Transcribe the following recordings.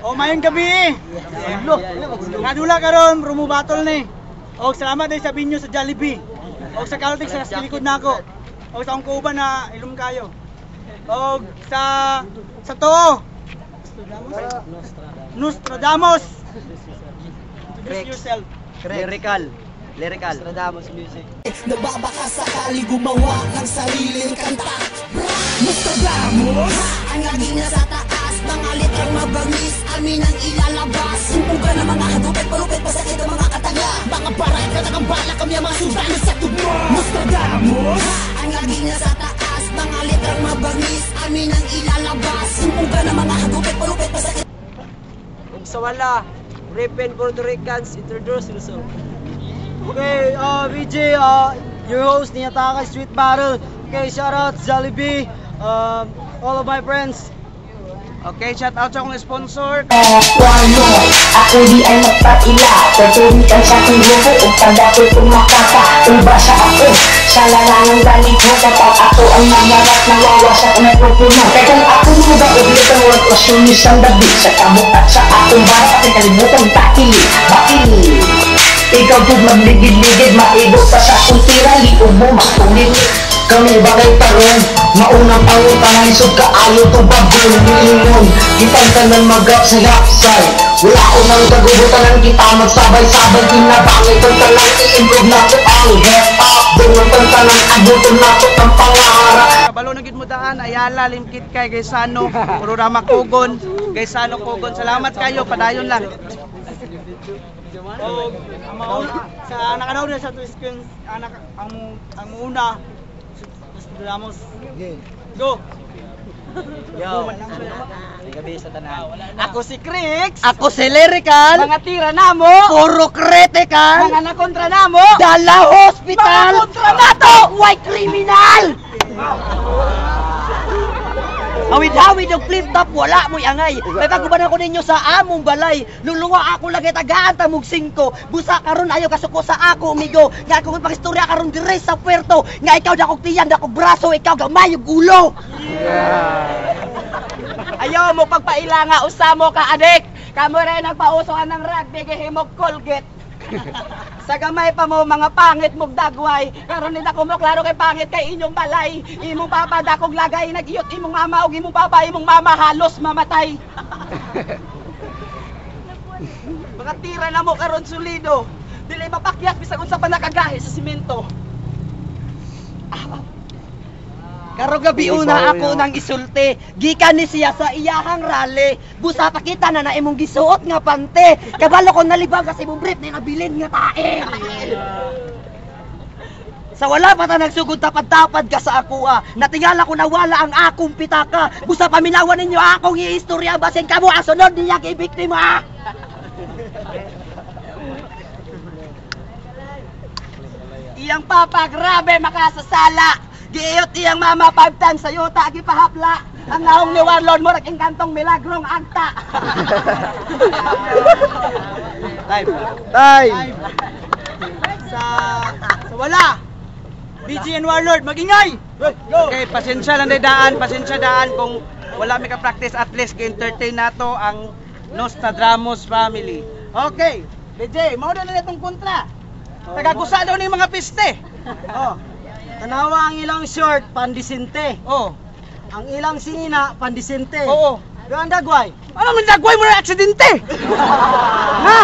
O mayong gabi. Nadula karon promo battle ni. O salamat din sa binyo sa Jollibee. O sa Caltex sa likod nako. O sa akong kuban na ilum kayo. O sa to. Nostradamus. Introduce yourself. Lyrical. Nostradamus music. Nababaka sakali gumawa ng sariling kanta. Nostradamus, ang laging nasa taas, mga litrang mabangis, amin ang ilalabas. Sumpugan ng mga hagupit, palupit, pasakit ang mga kataga. Mga paray, katakambala kami ang mga sultanan sa tugmo. Nostradamus, ang laging nasa taas, mga litrang mabangis, amin ang ilalabas. Sumpugan ng mga hagupit, palupit, pasakit. Kung sa wala, Ripen Puerto Ricans, introduce yourself. Okay, VJ, your host ni Ataka Street Battle. Okay, shout out Jollibee, all of my friends. Okay, shout out sa akong sponsor. Wano, ako di ay magpatila. Pagtunitan sa aking grupo, ug tanda ko'y makaka-iba sa ako. Sa larangang galit mo, kapag ako ang mangarap, nawawasak ang mikropono. Kaya kung ako mga uglitan, walang kwasyonis ang dabi. Sa kamukat sa akong bata, kalimutan takili, bakili. Ikaw po magligid-ligid, maigot pa sa akong tira, liog mo makulit. Kami bagay tarong, maunang pangutangan, isog kaayo to bagong niingon. Kitang tanan mag-up sa hapsay, wala ko nang kagubutan kita, magsabay-sabay kinabangit ang talang i-improve na ko ang hip-hop. Doon ang talang abutin na ko ang pangarap. Kabalo na gid mo daan, Ayala, Limkit kay Gaysano, Pururama Kugon, Gaysano Kugon. Salamat kayo, padayon lang. O, sa nakanaw na sa screen, ang una, Nostradamus. Go! Yo, gabi sa tanan. Ako si Crix. Ako si Lyrical. Mga tira namo. Puro critical. Mga nakontra namo. Dala hospital. Mga kontra nato. White criminal. Hawid-hawid yung flip top, wala mo'y angay. May pagubanan ko ninyo sa among balay. Lulunga ako lagi tagaan tamog 5. Busa karon ayo kasuko sa ako, amigo. Nga ako pakistorya karon dire sa puerto. Nga ikaw dakog tiyan, dakog braso, ikaw gamay yung gulo. Ayaw mo pagpailanga, usamo ka adik. Kamo rin nagpausohan ng rugby kay himog Colgate. Sa gamay pa mo mga pangit mong dagway. Karon nila ko mo klaro kay pangit kay inyong balay. Imong papa dakog lagay nagiyot imong mama ug imong papa imong mama halos mamatay. Mga tira na mo karon solido. Dili mapakyas bisag unsa pa nakagahi sa simento. Karong gabi una ako nang isulti. Gikan ni siya sa iyahang rally. Busa pakita na na imong gisuot nga pante. Kabalo ko nalibag kasi imong brief na nabilin nga tae. Sa wala pa ta nagsugod tapad-tapad ka sa ako natingala ko na wala ang akong pitaka. Busa paminawan ninyo akong iistorya basin kamo ang sunod niya kay biktima. Iyang papa grabe makasasala. Giiyot iyang mama 5 times sa yuta gipahapla. Ang naong ni Warlord mo king kantong milagrong anta. Time. Sa wala. BG and Warlord magingay. Okay, pasensya lang daan kung wala mi ka practice at least ka-entertain nato ang Nostradamus family. Okay, BJ, mao na itong kontra. Tagagusa daw ni mga piste. Oh. Tanawa ang ilang short pandisente. Oh. Ang ilang sinina pandisente. Oo. Pero ang dagway. Ano man dagway mo na aksidente? Ha?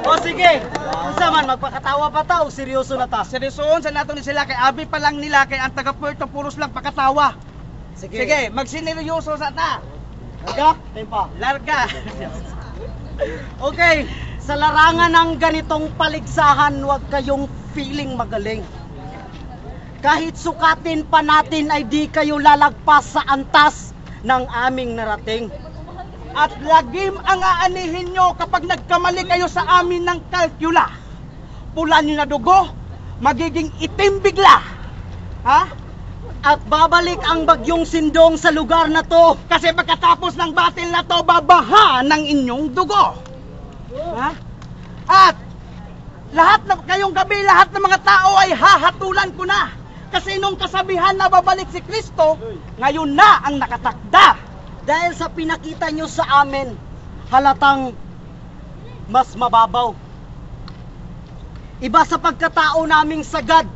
O sige. Unsa man magpakatawa pa ta o seryoso na ta? Seryosoon sa nato ni sila kay abi pa lang nila kay ang taga Puerto puros lang pakatawa. Sige, magsineryoso sa ta. Larga? Tempa. Larga. Okay. Sa larangan ng ganitong paligsahan, huwag kayong feeling magaling. Kahit sukatin pa natin ay di kayo lalagpas sa antas ng aming narating. At lagim ang aanihin nyo kapag nagkamali kayo sa amin ng kalkula. Pula nyo na dugo, magiging itim bigla. Ha? At babalik ang bagyong Sindong sa lugar na to. Kasi pagkatapos ng battle na to, babaha ng inyong dugo. Ha? At lahat ng kayong gabi, lahat ng mga tao ay hahatulan ko na. Kasi nung kasabihan na babalik si Kristo, ngayon na ang nakatakda. Dahil sa pinakita nyo sa amin, halatang mas mababaw. Iba sa pagkatao naming sagad,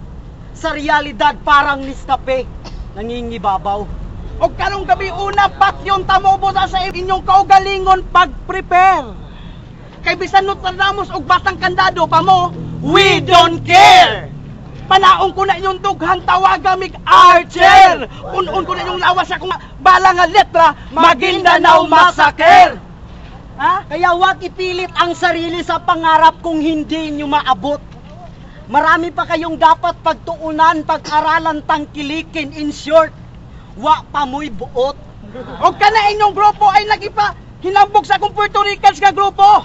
sa realidad parang niskape, nangingibabaw. O karong gabi una, pat yung tamubo sa inyong kaugalingon pag-prepare. Kay bisan Nostradamus og batang kandado pa mo, we don't care! Panaon ko na yung dughang tawagamig Archer! Un-un ko na yung lawas sa kung bala nga letra, Maguindanao Massacre! Ha? Kaya wag ipilit ang sarili sa pangarap kung hindi nyo maabot. Marami pa kayong dapat pagtuunan, pag-aralan, tangkilikin. In short, wa pa mo'y buot. O ka na inyong grupo ay nagipa hinambog sa akong Puerto Ricans nga grupo.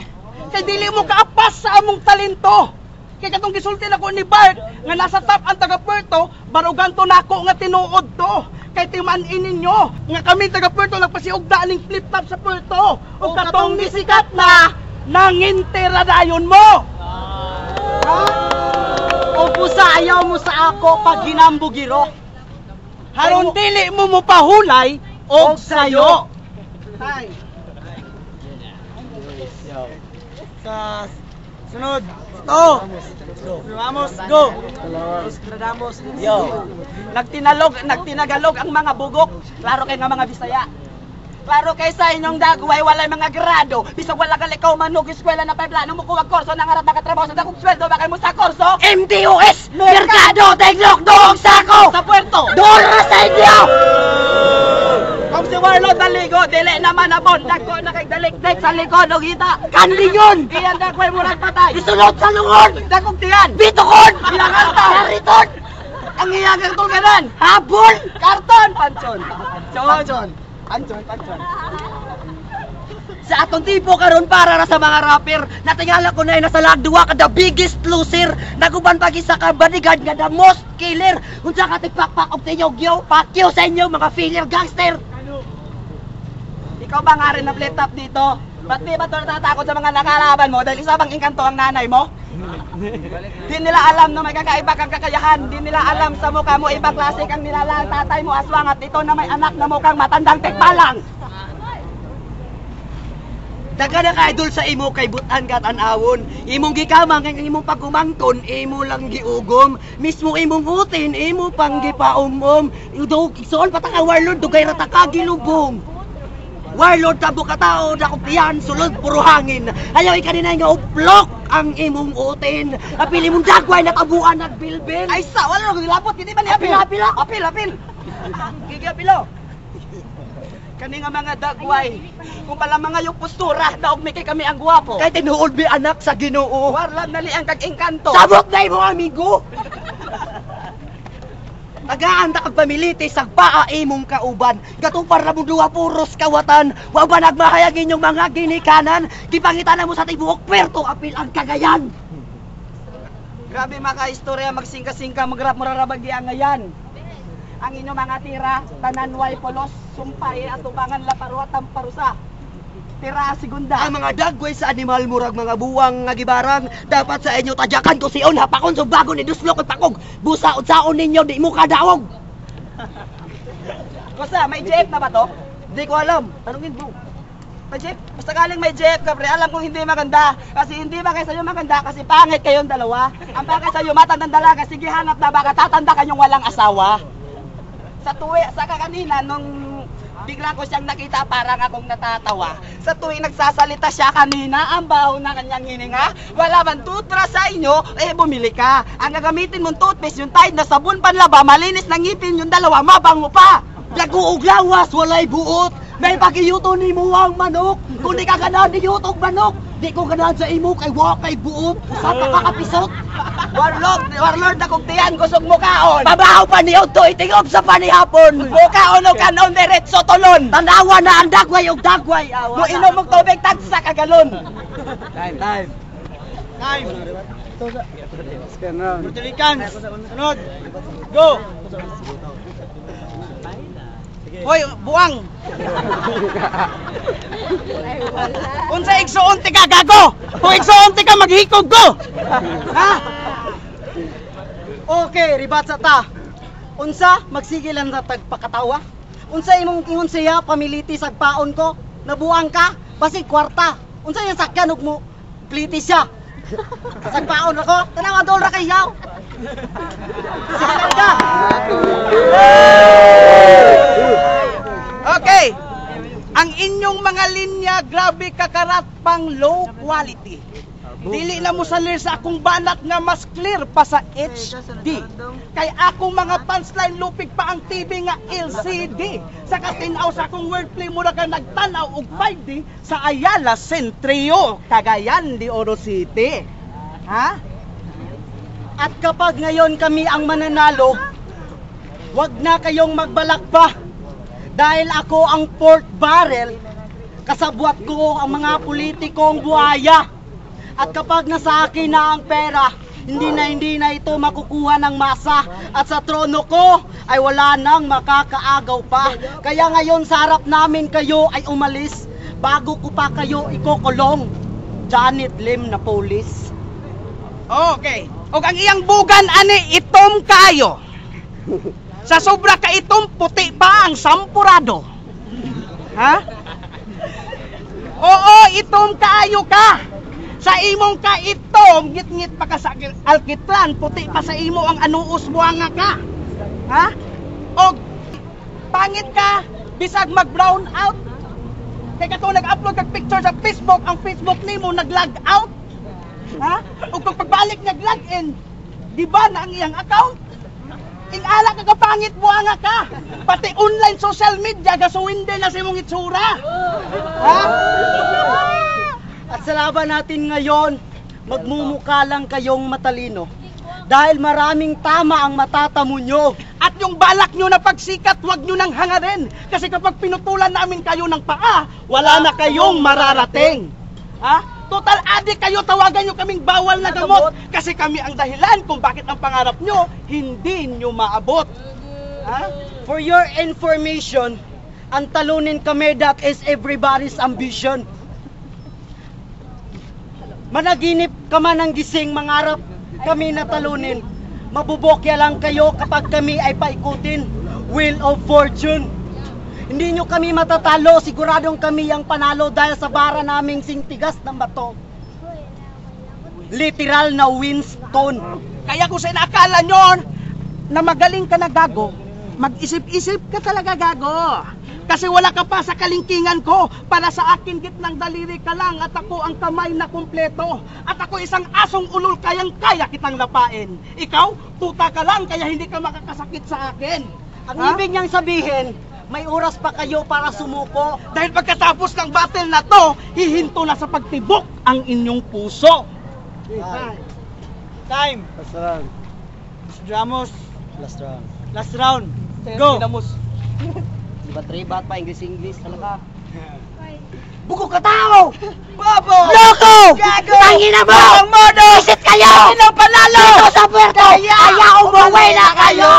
Kay dili mo kaapas sa among talento. Kay katong gisulti na ko ni Bart nga nasa top ang taga Puerto, barugan to nako nga tinuod to. Kay timan-in ninyo nga kami taga Puerto nagpasiugda ning flip-flop sa Puerto. O katong nisikat na nangintira dayon mo. O pusa ayaw mo sa ako pag ginambugiro. Haron dili mo mo pahulay og sayo. Hi. Sa sunod. Vamos, go. Nostradamus. Yo. Nagtinagalog ang mga bugok. Klaro kay nga mga Bisaya. Klaro kay sa inyong dagway walay mga grado. Bisag wala ka likaw manug eskwela na pay plano mo kuwag kurso nang harap makatrabaho sa dakong sweldo ba kay mo sa kurso? MTOS, Merkado Teglok Doong Sako sa Puerto. Doon na sa inyo. Kung si Warlord Daligo, dili naman na bondag ko na kay dalik-dak sa likod o kita. Kandingon! Iyan dakway murag patay. Isunod sa lungod! Dakong tiyan! Bitokon! Bilanganta! Kariton! Ang iyagang tulganan! Habol! Karton! Panson! Panson! Panson! Sa atong tipo karon para ra sa mga rapper, natingala ko na nasa lagduwa ka the biggest loser, naguban pag isa ka bodyguard nga the most killer. Unsa ka tigpakpak og tinyog-yo, pakyo sa inyo mga failure gangster. Ikaw ba nga rin na play top dito? Ba't di ba ito natatakot sa mga nakalaban mo dahil isa bang inkanto ang nanay mo? Di nila alam na may kakaiba kang kakayahan. Di nila alam sa mukha mo ibang klase kang nilalang tatay mo aswang at ito na may anak na mukhang matandang tekbalang. Daga na ka-idol sa imo kay butan kat anawon. Imong gikamang kay imong pagkumangkon, imo lang giugom. Mismo imong utin, imo pang gipaumom. Udog igsoon patang warlord dugay ra ta ka gilubong. Warlord tabo ka tao dakop tiyan sulod puro hangin. Ayaw kanina nga uplok ang imong utin. Apili mong dagway na tabuan at bilbil. Ay sa wala ro gilapot kiti man apil. Apil. Gigapilo. Kani nga mga dagway, kung pala mga yung postura, daog may kay kami ang guwapo. Kay tinuod mi anak sa Ginoo. Warlan nali ang kag-engkanto. Sabot na mo amigo. Tagaan ta kag pamiliti sa paa imong kauban. Gatupar ra mo duwa puros kawatan. Wa ba nagmahayag inyong mga ginikanan? Gipangitan mo sa tibuok Puerto apil ang Cagayan. Grabe mga istorya magsingka-singka magrap mararabagi ang ngayan. Ang inyong mga tira, tananway polos, sumpay at tubangan laparuat ang parusa. Tira segunda. Ang mga dagway sa animal murag mga buwang nga gibarang, dapat sa inyo tadyakan ko siyon hapakon so bago ni duslok at pakog. Busa udsaon ninyo di mo kadawog. Kusa, may jeep na ba to? Di ko alam. Tanungin mo. May jeep? Basta galing may jeep ka pre, alam kong hindi maganda. Kasi hindi ba kayo sa'yo maganda kasi pangit kayong dalawa. Ang bagay sa'yo matandang dalaga, sige hanap na baka tatanda kanyong walang asawa. Sa tuwi, sa kanina, nung bigla ko siyang nakita, parang akong natatawa. Sa tuwing nagsasalita siya kanina, ang baho na kanyang hininga. Wala man toothbrush sa inyo, bumili ka. Ang gagamitin mong toothpaste, yung Tide na sabon panlaba, malinis ng ngipin, yung dalawa, mabango pa. Laguog lawas, walay buot. May pakiyuto ni mo ang manok. Kung di ka ganahan ni yutog manok, di ko ganahan sa imo kay wakay buot. Usan ka kakapisot. Warlord akong tiyan, kusog mo kaon. Pabaho pa niyo to, itingob sa panihapon. Mukaon o kanon, diretso tulon. Tanawa na ang dagway o dagway. Mo inom mong tubig, tagsa ka galon. Time. Puerto Ricans, sunod. Go! Hoy, buwang! Unsa igsuunti ka, gago! Kung igsuunti ka, maghikog ko! Ha? Okay, ribat sa ta. Unsa magsigilan sa tagpakatawa? Unsa imong ingon siya pamiliti sa paon ko? Nabuang ka? Basig kwarta. Unsa yung sakyan ug mo pliti siya? Sa paon ako? Tanawa dol ra kay yaw. Sigilan ka. Okay. Ang inyong mga linya, grabe kakarat pang low quality. Dili na mo salir sa akong banat nga mas clear pa sa HD. Kay akong mga punchline lupig pa ang TV nga LCD. Sa katinaw sa akong wordplay mura ka nagtanaw og 5D sa Ayala Centrio, Cagayan de Oro City. Ha? At kapag ngayon kami ang mananalo, wag na kayong magbalak pa. Dahil ako ang pork barrel, kasabwat ko ang mga politikong buhaya. At kapag nasa akin na ang pera, hindi na ito makukuha ng masa. At sa trono ko ay wala nang makakaagaw pa. Kaya ngayon sa harap namin kayo ay umalis bago ko pa kayo ikukulong. Janet Lim na police. Okay. Og ang iyang bugan ani itom kayo. Sa sobra ka itom puti pa ang sampurado. Ha? Oo, itom kaayo ka. Sa imong ka itom, ngit-ngit pa ka sa alkitran, puti pa sa imo ang anuus buanga ka. Ha? Og pangit ka, bisag mag-brown out. Kaya ka to nag-upload kag picture sa Facebook, ang Facebook nimo nag-log out. Ha? O kung pagbalik nag-log in, di ba na ang iyang account? Ingala ka kapangit buanga ka. Pati online social media gasuwinde na sa imong itsura. Ha? At sa laban natin ngayon, magmumukha lang kayong matalino. Dahil maraming tama ang matatamo nyo. At yung balak nyo na pagsikat, wag nyo nang hangarin. Kasi kapag pinutulan namin kayo ng paa, wala na kayong mararating. Ha? Total adik kayo, tawagan nyo kaming bawal na gamot. Kasi kami ang dahilan kung bakit ang pangarap nyo, hindi nyo maabot. Ha? For your information, ang talunin kami, that is everybody's ambition. Managinip ka man ng gising, mangarap kami na talunin. Mabubokya lang kayo kapag kami ay paikutin. Wheel of Fortune. Hindi nyo kami matatalo, siguradong kami ang panalo dahil sa bara naming singtigas ng bato. Literal na Winston. Kaya kung sa inaakala nyo na magaling ka na gago, mag-isip-isip ka talaga gago. Kasi wala ka pa sa kalingkingan ko. Para sa akin gitnang daliri ka lang at ako ang kamay na kumpleto. At ako isang asong ulol kayang-kaya kitang lapain. Ikaw, tuta ka lang kaya hindi ka makakasakit sa akin. Ang ibig niyang sabihin, may oras pa kayo para sumuko. Dahil pagkatapos ng battle na to, hihinto na sa pagtibok ang inyong puso. Time. Last round. Ramos. Last round. Last round. Go. Diba tribat pa, English, talaga. Buko ka tao! Bobo! Loko! Gago! Tangina mo! Ang modo! Isit kayo! Sinong panalo? Dito sa puerto! Ayaw umuwi na kayo!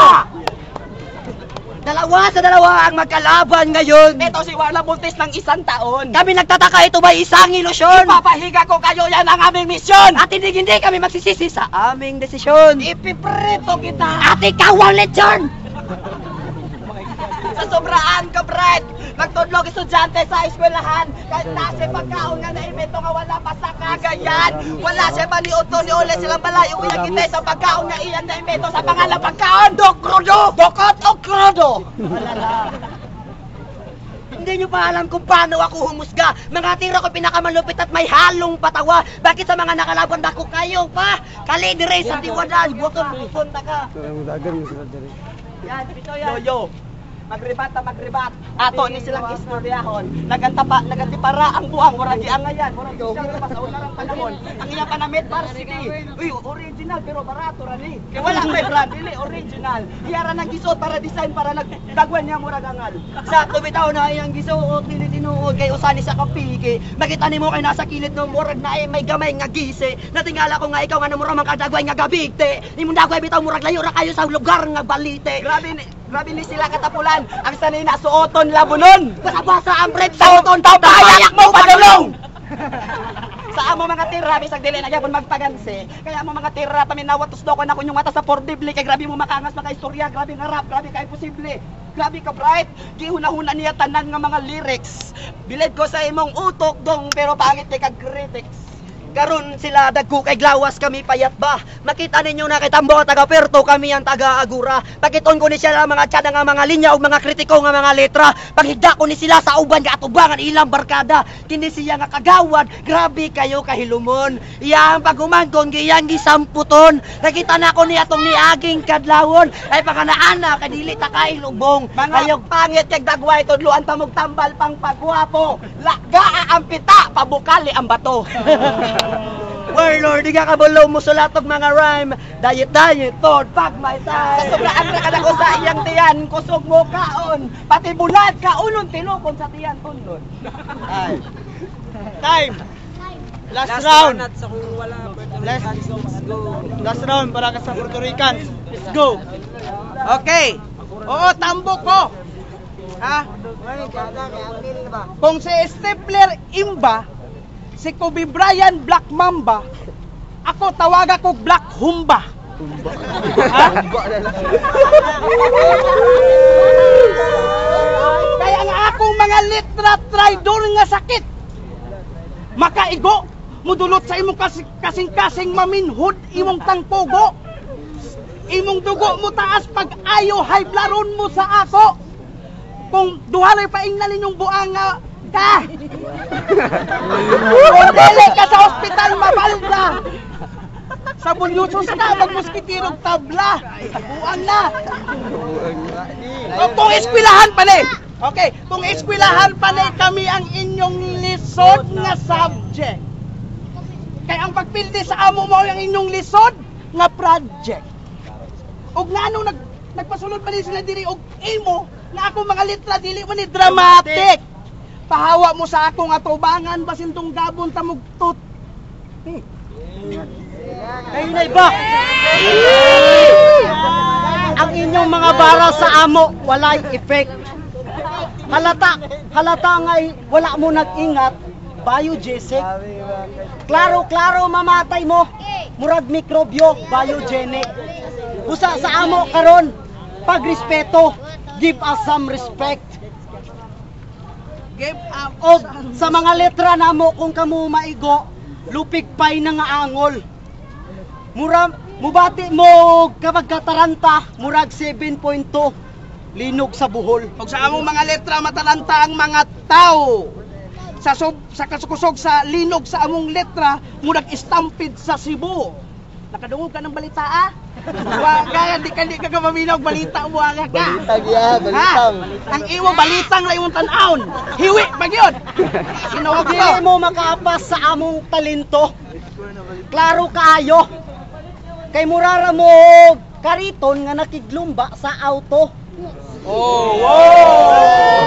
Dalawa sa dalawa ang magkalaban ngayon. Ito si Warla Buntis ng 1 taon. Kami nagtataka, ito ba isang ilusyon? Ipapahiga ko kayo, yan ang aming misyon. At hindi kami magsisisi sa aming desisyon. Ipiprito kita. At ikaw ang lechon! Sa sobraan ka, Brad. Magtudlog estudyante sa eskwelahan. Kahit nasa pagkaon nga na-invento nga wala pa sa Cagayan. Wala siya pa ni Otto ni Ole silang balay. Uya kita sa pagkaon nga iyan na-invento sa pangalang pagkaon. Dokrodo! Dokot Okrodo! Hindi nyo pa alam kung paano ako humusga. Mga tira ko pinakamalupit at may halong patawa. Bakit sa mga nakalaban ako kayo pa? Kalidire sa tiwadan. Butol pupunta ka. Yan, pito yan. Yo. Magribat. Ato ni silang istoryahon. Nagantipara ang buhang. Murag iangayan. Murag siya pa sa unarang panahon. Ang iya panamit varsity. Uy, original pero barato rani. Kaya wala may brand. Dili, original. Iyara ng gisot para design para nagdagwan niya murag angal. Sa tubitaw na iyang gisuot, tinitinuod kay usani sa kapiki. Makita nimo kay nasa kilid ng murag na may gamay nga gise. Natingala ko nga ikaw nga namuramang kadagway nga gabigte. Imong dagway bitaw murag layo ra kayo sa lugar nga balite. Grabe ni sila katapulan. Ang sanay na suoton labunon. Basa ang bread Suoton daw bayak mo padulong. Sa amo mga tira, bisag dili na gyapon magpagansi. Kaya amo mga tira, paminawatos do ko na kunyong mata sa pordibli kay grabe mo makangas makaistorya, grabe nga rap, grabe ka imposible. Grabe ka bright, gihuna-huna niya tanan nga mga lyrics. Bilid ko sa imong utok dong, pero pangit kay kag critics. Karon sila dagko kay glawas kami payat ba. Makita ninyo na kay Tambo taga Perto kami ang taga Agura. Pakiton ko ni sila mga tiyan nga mga linya ug mga kritiko nga mga letra. Paghigda ko ni sila sa uban nga atubangan ilang barkada. Kini siya nga kagawad, grabe kayo kahilumon. Iyang pagumangkon giyang gisamputon. Nakita na ko ni atong niaging kadlawon ay paganaana kay dili ta kay lubong. Kayog pangit kay dagway tudloan ta mog tambal pang pagwapo. Lagaa ang pita, pabukali ang bato. Warlord, di ka kabulaw mo sulatog mga rhyme. Diet, tod, pag may time. Sobraan na ka na ko sa iyang tiyan. Kusog mo kaon. Pati bulat, kaunon, tinukon sa tiyan, tundon. Time! Last round! Last round para ka sa Puerto Ricans. Let's go! Okay! Oo, tambok ko! Ha? Kung si Stapler Imba, si Kobe Bryant Black Mamba, ako tawaga ko Black Humba. Ha? Kaya nga akong mga litra traidor nga sakit. Makaigo, mudulot sa imong kasing-kasing maminhod imong tangpogo. Imong dugo mo taas pag ayo high blaron mo sa ako. Kung duhalay pa ingnan ninyong buang nga ka! Kung dili ka sa ospital, mabalda! Sa bulyusos na, magmuskitirog tabla! Buang na! O, kung eskwelahan pa ni! Okay, kung eskwelahan pa ni, kami ang inyong lisod nga subject. Kaya ang pagpildi sa amo mo yung inyong lisod nga project. O nga nung nagpasulod pa ni sila diri og imo, nga ako mga litra dili mo ni dramatic. Pahawa mo sa akong atubangan basin tong gabon ta mugtot. Kayo na iba. Ang inyong mga bara sa amo walay effect. Halata ngay wala mo nag-ingat. Biogesic. Klaro mamatay mo. Murag mikrobyo, biogenic. Usa sa amo karon pagrespeto. Give us some respect. Give up. O sa mga letra namo kung kamo maigo, lupigpay na nga angol. Mubati mo kapag kataranta, murag 7.2. Linog sa buhol. Ug sa among mga letra matalanta ang mga tao. Sa kasukusog sa linog sa among letra, murag stampede sa Cebu. Nakadungog ka ng balita ah? Kaya di ka maminaw balita mo ka. Balitang. Ang iwo balitang la imong tan-aon. Hiwi magyod. Sinawag Dili mo makaapas sa among talento. Klaro kaayo. Kay murara mo kariton nga nakiglumba sa auto. Oh, wow!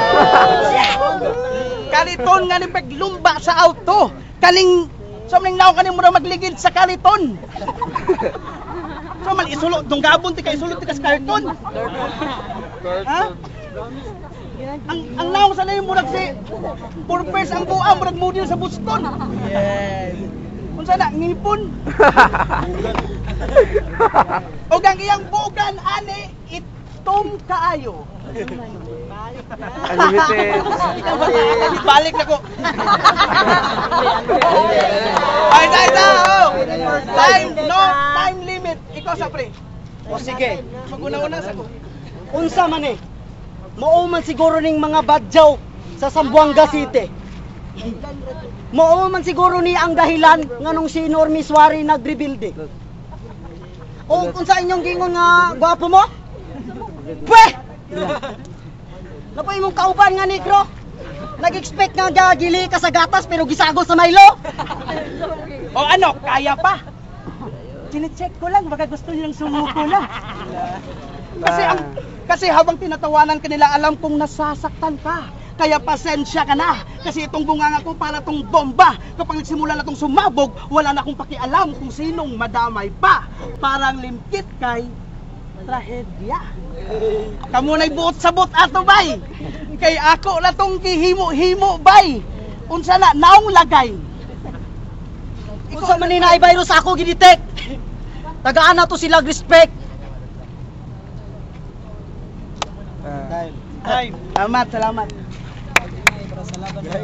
Kariton nga naglumba sa auto. Kaning somling naon kaning mura magligid sa kariton. So mal isulot dong gabon ti kay isulot ti kas karton. Ha? Ang naong sa layo murag si purpose ang buang murag model sa Boston. Yes. Unsa na ngipon? Og ang iyang bugan ani itom kaayo. Unlimited. Balik na ko. Ay, time limit. Ikaw sa pre. O sige, Mag-una-una sa ko. unsa man eh. Mao man siguro ning mga badyaw sa Zamboanga City. Mao man siguro ni ang dahilan nganong si Normie Suarez nagrebuilding. O unsa inyong gingon nga gwapo mo? Pwe! Napoy imong kauban nga negro. Nag-expect nga gagili ka sa gatas pero gisagol sa Milo. O ano, kaya pa? Chine-check ko lang, baka gusto nilang sumuko na. Kasi habang tinatawanan ka nila, alam kong nasasaktan ka. Kaya pasensya ka na. Kasi itong bunganga ko para tong bomba. Kapag nagsimula na tong sumabog, wala na akong pakialam kung sinong madamay pa. Parang limkit kay trahedya. Kamu na'y buot sabot ato bay. Kay ako na tong gihimo-himo bay. Unsa na naong lagay. Kung sa manina ay virus ako ginitek. Tagaan na to sila respect. Time. Salamat.